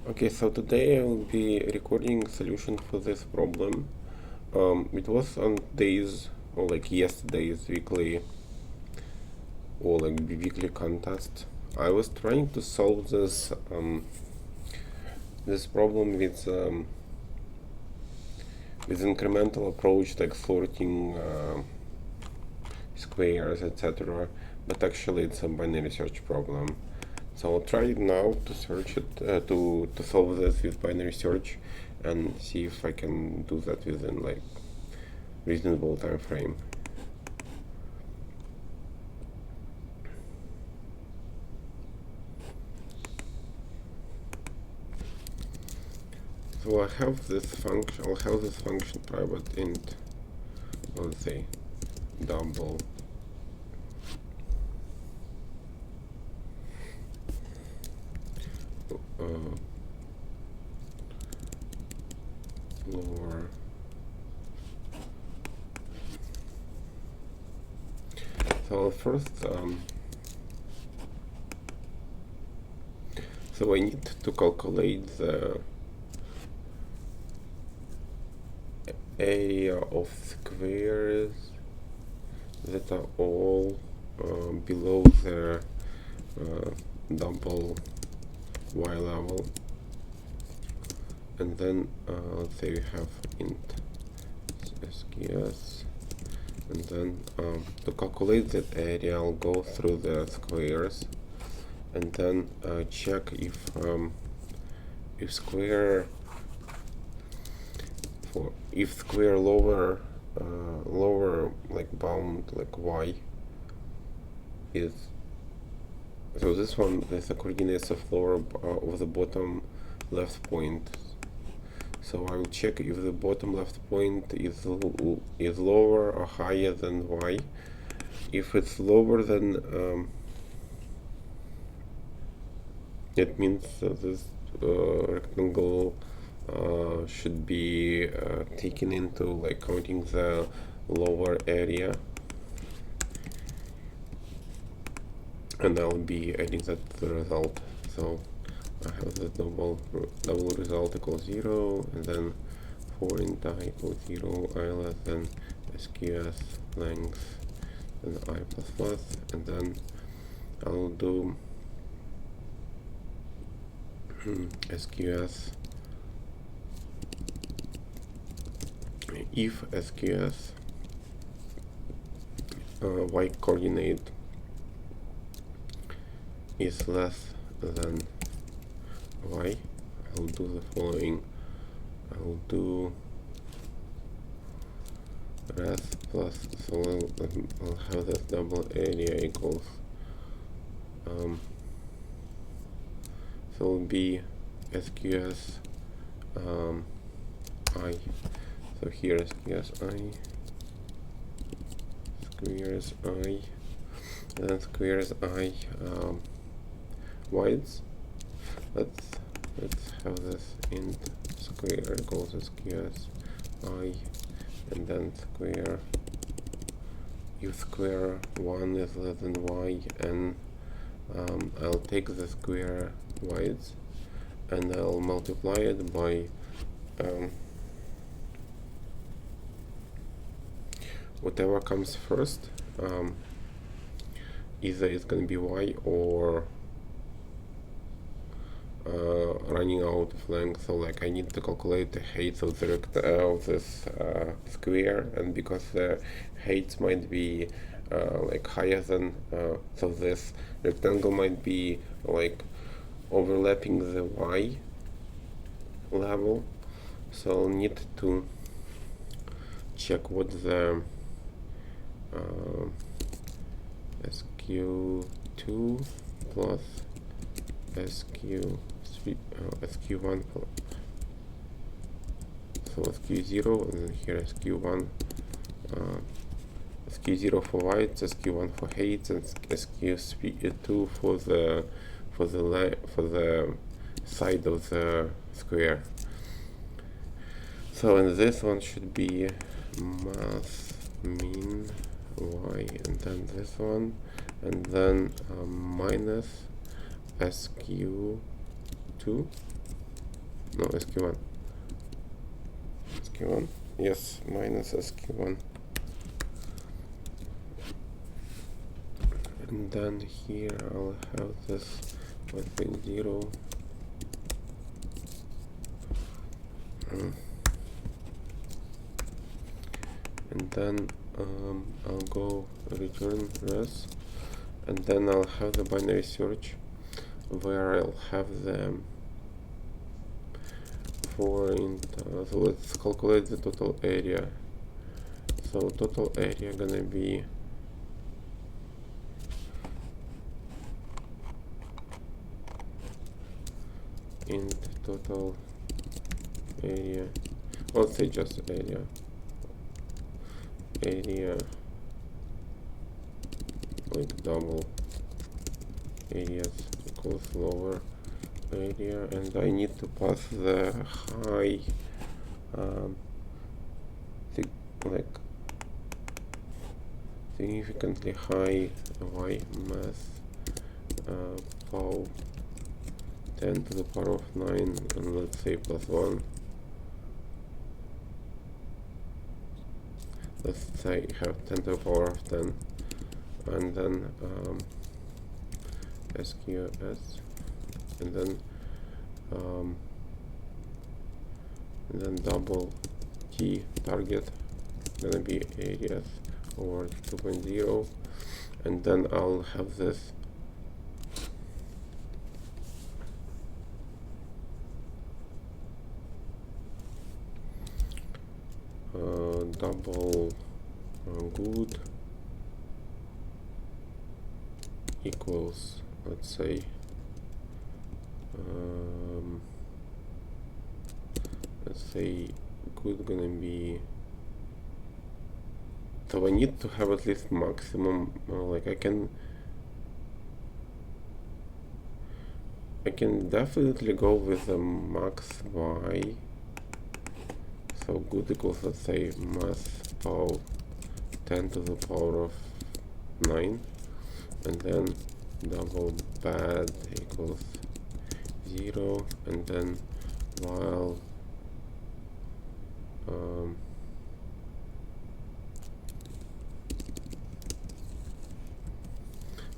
Okay, so today I will be recording a solution for this problem. It was on days or like yesterday's weekly or like weekly contest. I was trying to solve this problem with incremental approach like sorting squares, etc. But actually, it's a binary search problem. So I'll try now to search it to solve this with binary search, and see if I can do that within like reasonable time frame. So I'll have this function private int, let's say double lower. So first, so I need to calculate the area of squares that are all below the double y level, and then let's say we have int sqs, and then to calculate that area I'll go through the squares and then check if square lower like bound like y is, so this one is the coordinates of lower of the bottom left point. So I will check if the bottom left point is lower or higher than y. If it's lower, then it means this rectangle should be taken into like counting the lower area, and I'll be adding that to the result. So I have the double result equals 0, and then for int I equals 0, I less than sqs length and I plus plus, and then I'll do sqs if sqs y coordinate is less than y, I'll do the following. I'll do res plus, so I'll have this double area equals so it'll be sqs I. So here sqs I, squares I, and then squares I wides. Let's have this int square equals sqs I, and then square if square 1 is less than y, and I'll take the square wides and I'll multiply it by whatever comes first. Either it's gonna be y or running out of length. So like I need to calculate the height of this square, and because the heights might be like higher than so this rectangle might be like overlapping the y level, so I'll need to check what the sq2 plus sq1, so sq0, and then here sq1, sq0 for white, sq1 for height, and sq2 for the side of the square. So and this one should be mass mean y, and then this one, and then minus sq2 no, sq1, sq1, yes, minus sq1, and then here I'll have this 1.0, and then I'll go return res, and then I'll have the binary search where I'll have the so let's calculate the total area. So total area gonna be int total area, let's say just area like double areas equals lower area, and I need to pass the high like significantly high y mass pow 10 to the power of 9, and let's say plus 1. Let's say have 10 to the power of 10, and then SQS, and then double T target gonna be areas over 2.0, and then I'll have this double good equals, let's say good gonna be, so I need to have at least maximum, like I can definitely go with the max y. So good equals, let's say, mass power 10 to the power of 9, and then double bad equals 0, and then while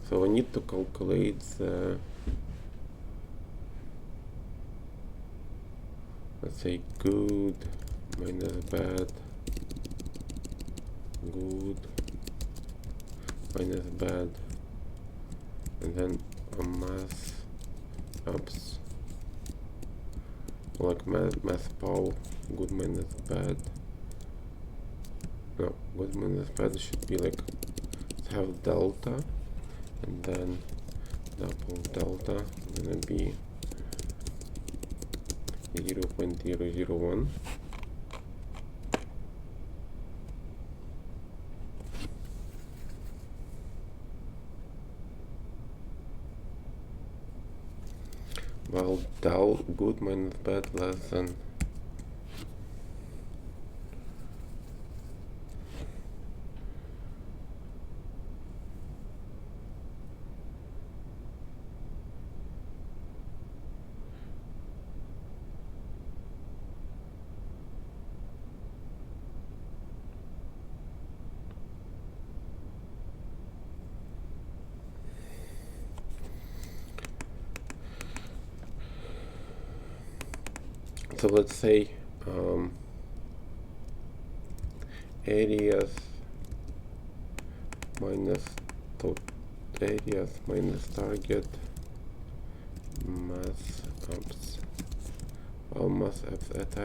so I need to calculate the, let's say, good minus bad, good minus bad, and then a mass ups, like mass power good minus bad. No, good minus bad should be like have delta, and then double delta gonna be 0.001. While del good minus bad less than so let's say areas minus target mass ups, while mass ups at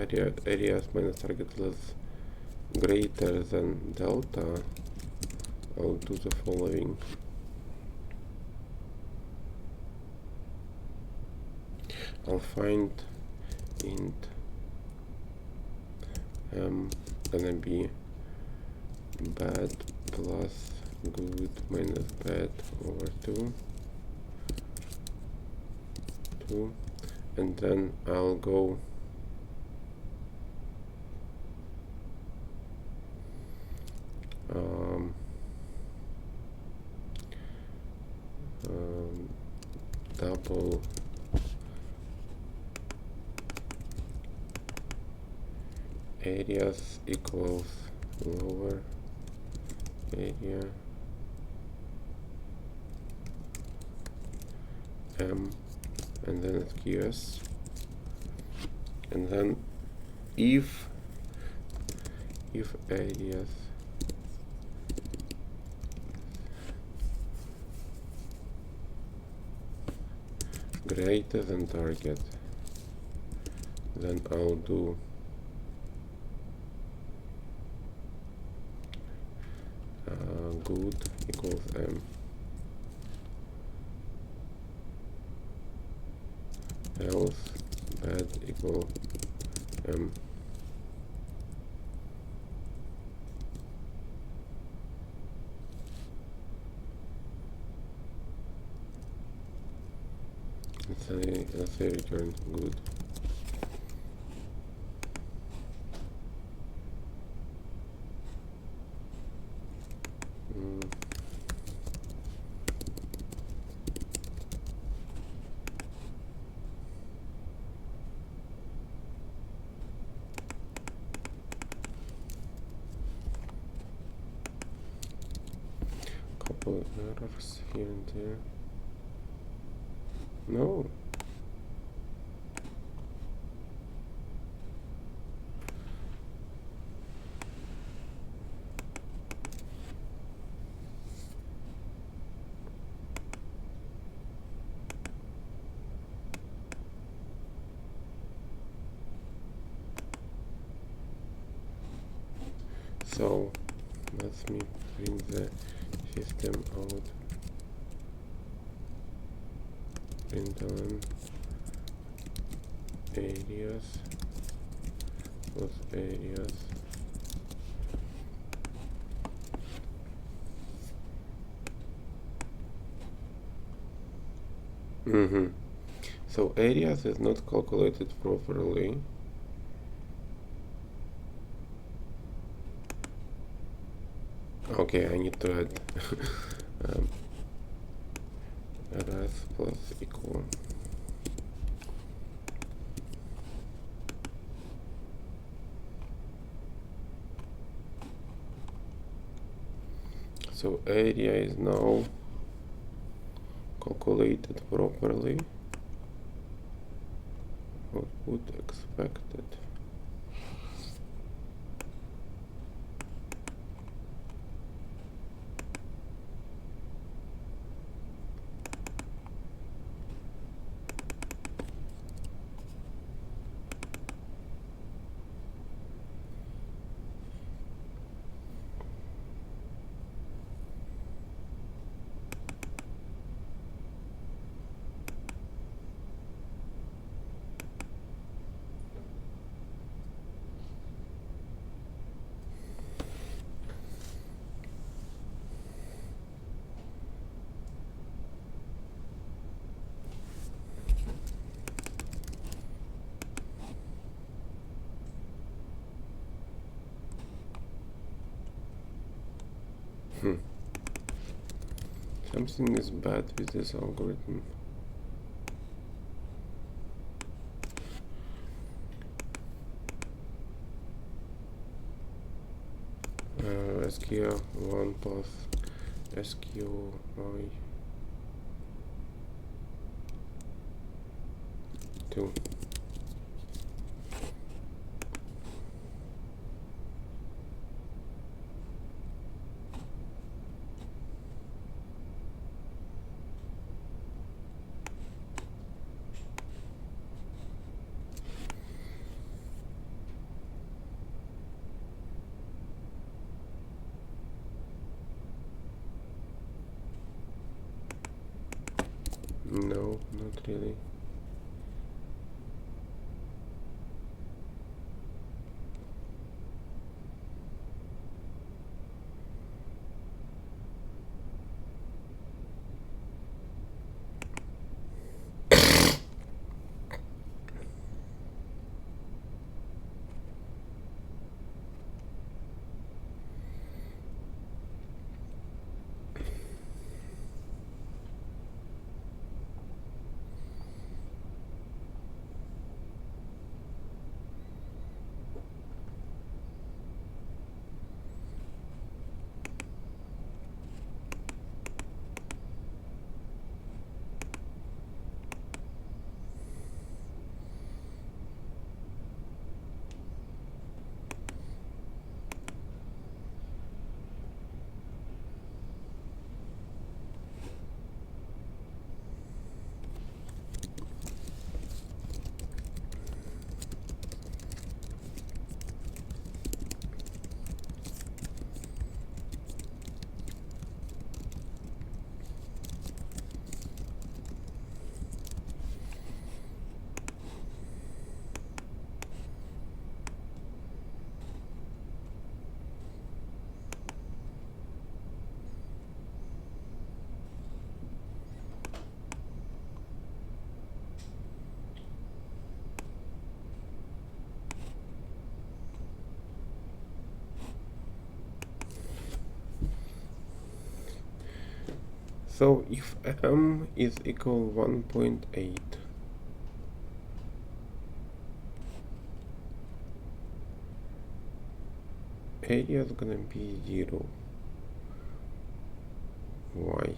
areas minus target less greater than delta, I'll do the following. I'll find int gonna be bad plus good minus bad over 2, and then I'll go double Areas equals lower area m, and then SQS, and then if areas greater than target, then I'll do good equals m, else bad equal m. Let's say return good. Couple errors here and there. No. So let me print the system out. Print on areas plus areas. So areas is not calculated properly. Okay, I need to add rs plus equal. So area is now calculated properly. Output expected. Something is bad with this algorithm. SQ1 plus SQI 2. No, not really. So if m is equal 1.8, area is gonna be 0. Why?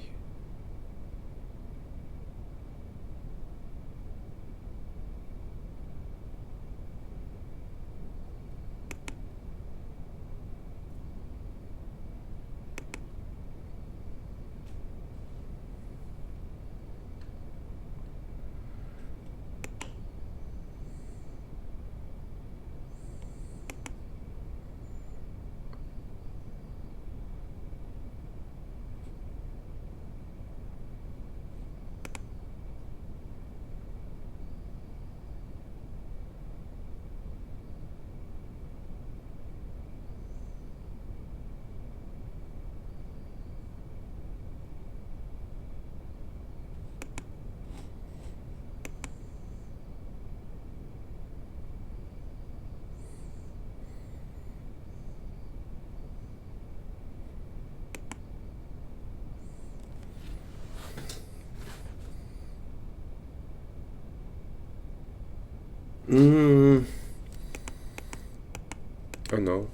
Oh no.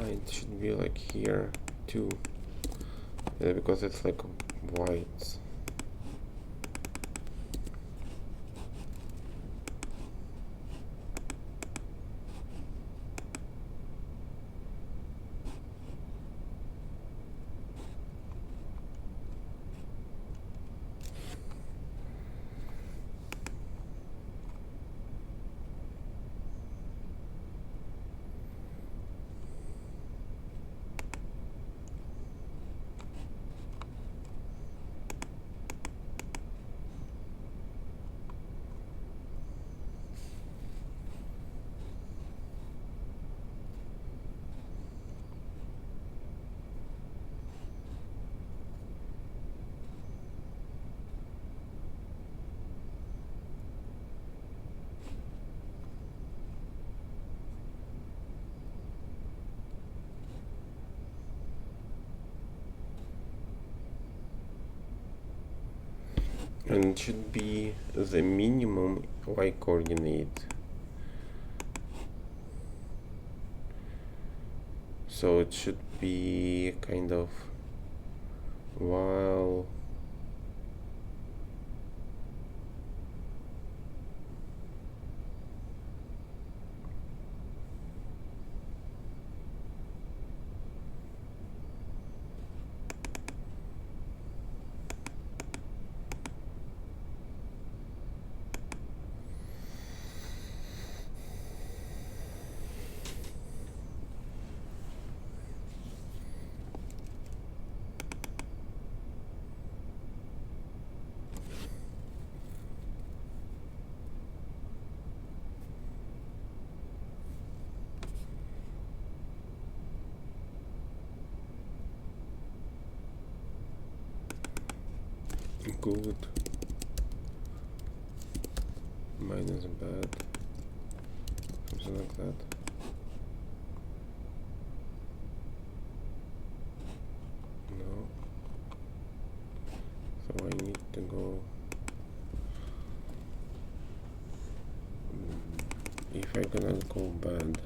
It should be like here too. Yeah, because it's like white. And it should be the minimum y coordinate. So it should be kind of while good minus bad, something like that. No. So I need to go. If I cannot go bad,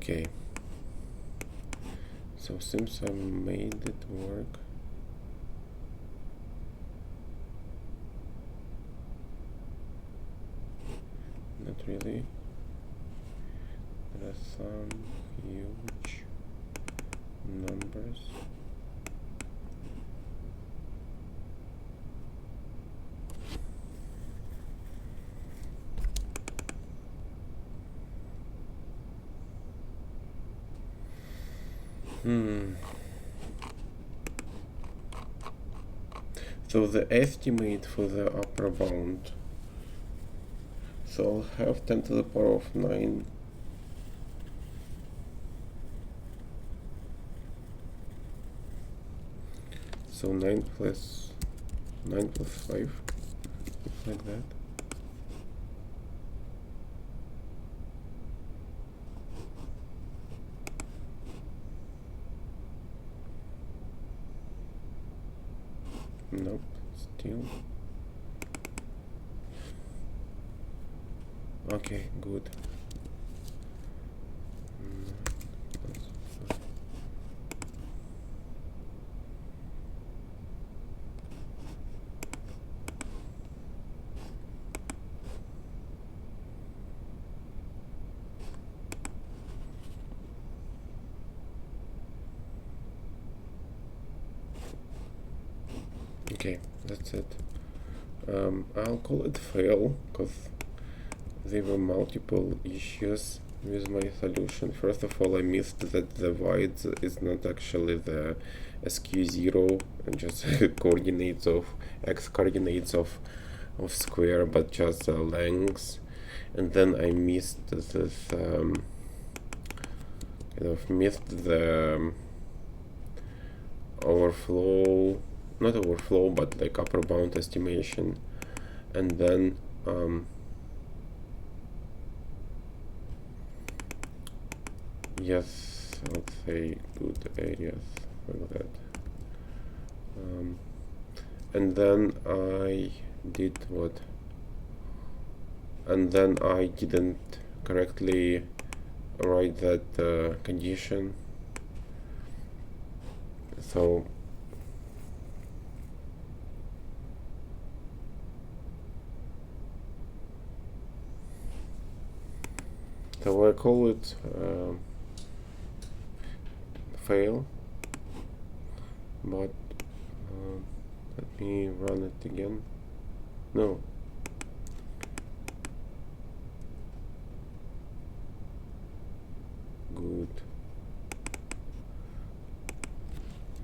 Okay. So seems I made it work. Not really. There are some huge numbers. So the estimate for the upper bound. So I'll have 10 to the power of 9. So 9 plus 5, like that. Nope, still. Okay, good. Okay, that's it. I'll call it fail because there were multiple issues with my solution. First of all, I missed that the void is not actually the SQ0 and just coordinates of x coordinates of square, but just the length. And then I missed this missed the overflow, not overflow, but like upper bound estimation. And then yes, I would say good areas like that. And then I did what? And then I didn't correctly write that condition. So I call it fail, but let me run it again. No. Good.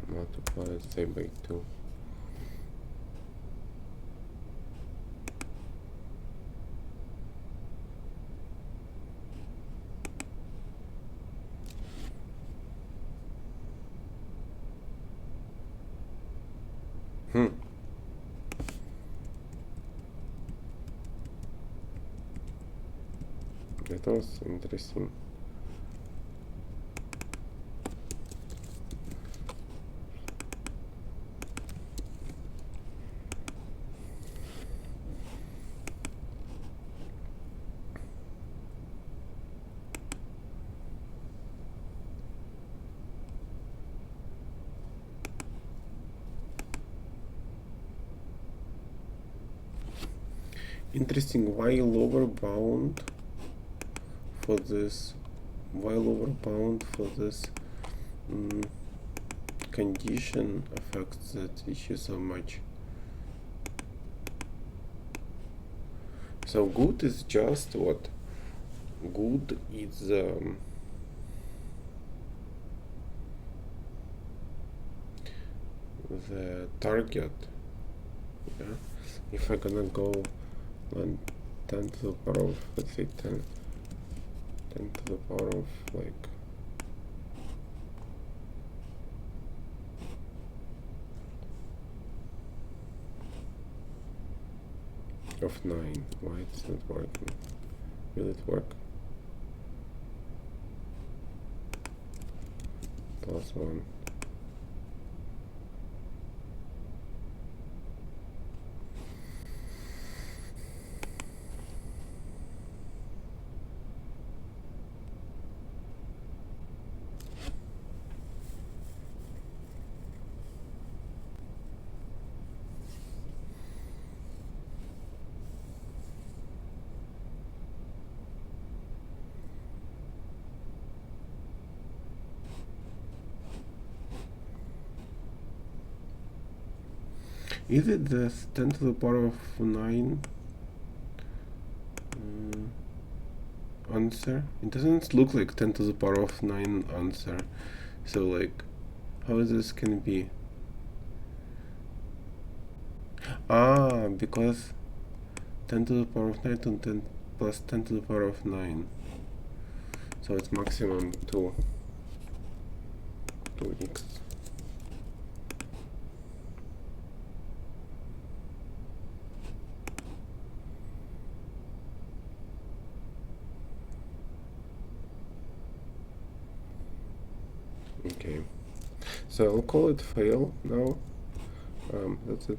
Multiply, say by 2. That was interesting. Interesting. Why lower bound for this? Why lower bound for this condition affects that issue so much? So good is just what? Good is the target. Yeah. If I'm gonna go 10 to the power of, let's say 10 to the power of like of 9. Why it's not working? Will it work? +1. Is it this 10 to the power of 9 answer? It doesn't look like 10 to the power of 9 answer. So like, how this can be? Because 10 to the power of 9 and 10 plus 10 to the power of 9. So it's maximum 2x. Okay, so I'll call it fail now. That's it.